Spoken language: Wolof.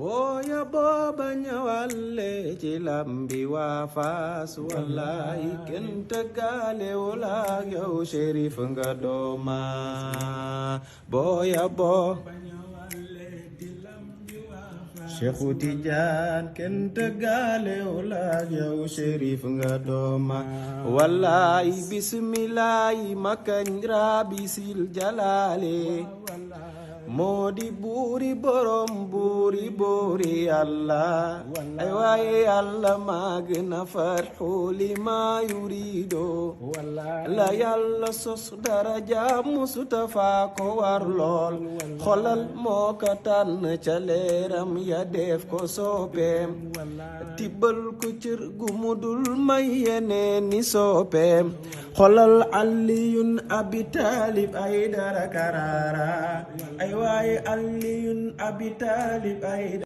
booya booba ñëwalle ci lambi waa Faas wallaay kenn tëggaale wala yow Cherif nga dooma booya booba Cheikhu Tijaan kenn tëggaale wala yow Cherif nga dooma wallaay bismillaay makañ rabbi sil jalaale moo di buuri borom buuri buuri yàlla ay waaye yàlla maa gën a farxu li maa yurido la yàlla sos daraja Mustafa ko war lool xolal moo ka tànn ca leeram ya def ko soopeem tibbal ko cër gu mudul may yeneen ni soopeem xolal Aliyun Abi Talib ay dara karara ay waaye Aliyun Abi Talib ay